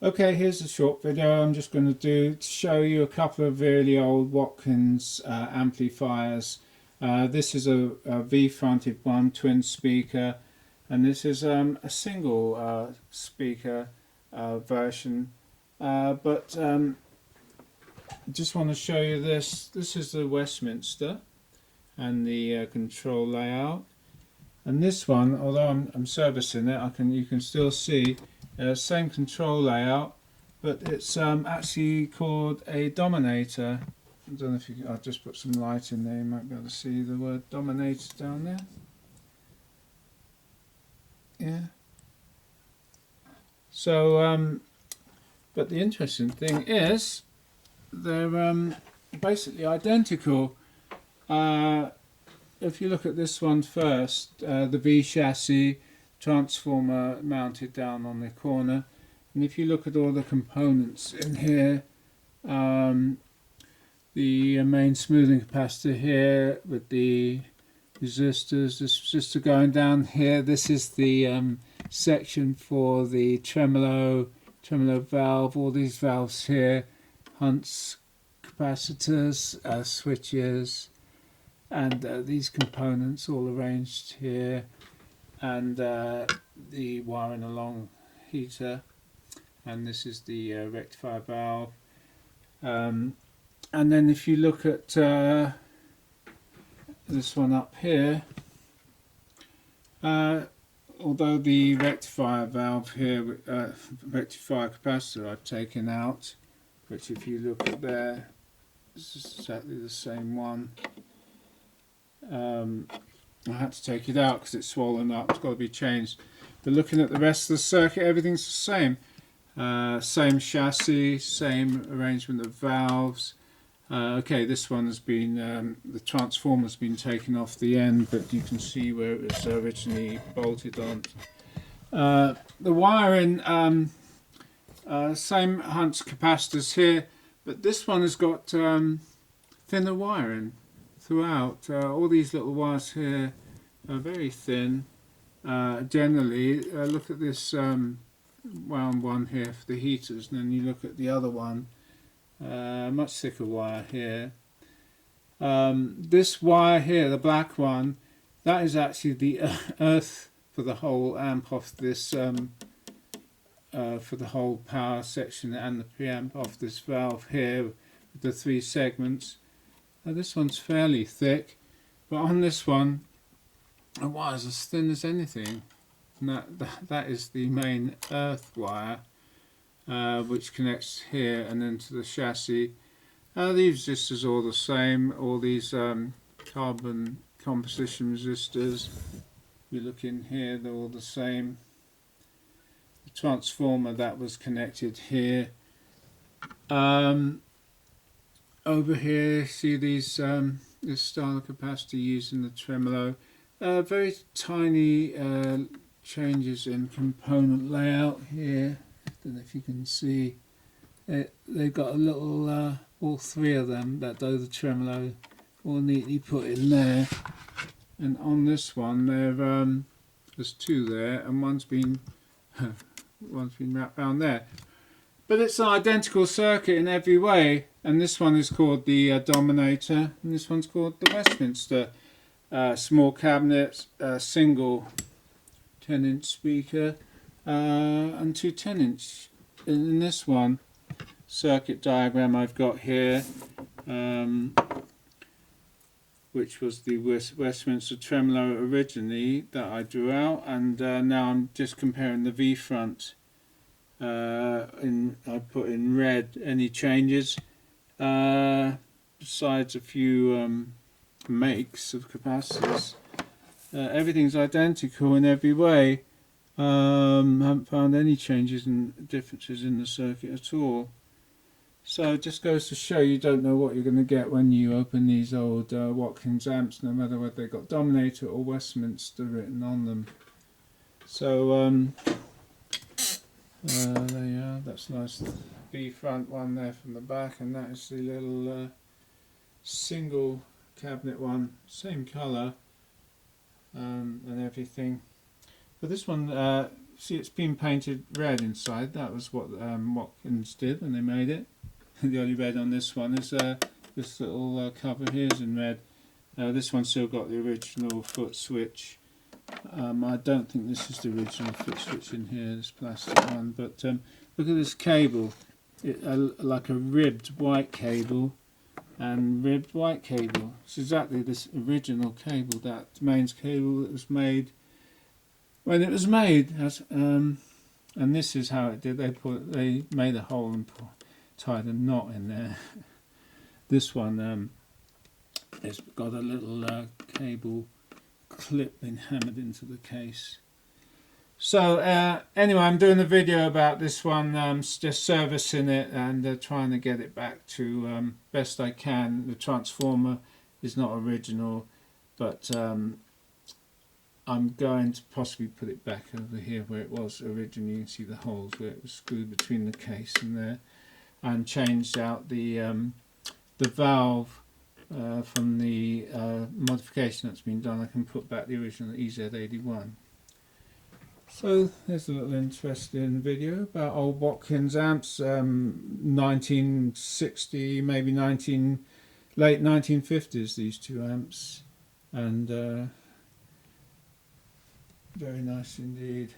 Okay, here's a short video I'm just going to do to show you a couple of really old Watkins amplifiers. This is a V-fronted one, twin speaker, and this is a single speaker version. But I just want to show you this. This is the Westminster and the control layout. And this one, although I'm servicing it, you can still see same control layout, but it's actually called a Dominator. I don't know if I'll just put some light in there. You might be able to see the word Dominator down there. Yeah. So, but the interesting thing is they're basically identical. If you look at this one first, the V chassis, transformer mounted down on the corner, and if you look at all the components in here, the main smoothing capacitor here with the resistors, this resistor going down here, this is the section for the tremolo valve, all these valves here, Hunt's capacitors, switches, and these components all arranged here, and the wiring along heater, and this is the rectifier valve. And then if you look at this one up here, although the rectifier valve here, rectifier capacitor I've taken out, which if you look at there, this is exactly the same one. I had to take it out because it's swollen up, it's got to be changed. But looking at the rest of the circuit, everything's the same. Same chassis, same arrangement of valves. Okay, this one has been, the transformer's been taken off the end, but you can see where it was originally bolted on. The wiring, same Hunt's capacitors here, but this one has got thinner wiring throughout. All these little wires here are very thin. Generally, look at this wound one here for the heaters, and then you look at the other one, much thicker wire here. This wire here, the black one, that is actually the earth for the whole amp off this, for the whole power section and the preamp off this valve here with the 3 segments. Now this one's fairly thick, but on this one the wire's as thin as anything. And that is the main earth wire, which connects here and then to the chassis. These resistors are all the same, all these carbon composition resistors. You look in here, they're all the same. The transformer that was connected here. Over here, see these this style of capacitor used in the tremolo. Very tiny changes in component layout here. I don't know if you can see. They've got a little, all 3 of them that do the tremolo, all neatly put in there. And on this one, there's 2 there, and one's been wrapped around there. But it's an identical circuit in every way, and this one is called the Dominator, and this one's called the Westminster. Small cabinet, single 10-inch speaker, and 2 10-inch. In this one, circuit diagram I've got here, which was the Westminster tremolo originally that I drew out, and now I'm just comparing the V-front. I put in red any changes, besides a few makes of capacitors. Everything's identical in every way. Haven't found any changes and differences in the circuit at all. So it just goes to show you don't know what you're going to get when you open these old Watkins amps, no matter whether they've got Dominator or Westminster written on them. So there you are, that's nice B front one there from the back, and that is the little single cabinet one, same colour and everything. But this one see it's been painted red inside. That was what Watkins did when they made it. The only red on this one is this little cover here is in red. This one's still got the original foot switch. I don't think this is the original foot switch in here, this plastic one, but look at this cable, like a ribbed white cable and ribbed white cable. It's exactly this original cable, that mains cable that was made when it was made. And this is how it did. They made a hole and tied a knot in there. This one it's got a little cable clip been hammered into the case. So anyway, I'm doing a video about this one, just servicing it and trying to get it back to best I can. The transformer is not original, but I'm going to possibly put it back over here where it was originally. You can see the holes where it was screwed between the case and there, and changed out the valve from the modification that's been done. I can put back the original EZ81. So there's a little interesting video about old Watkins amps, 1960, maybe late 1950s, these two amps, and very nice indeed.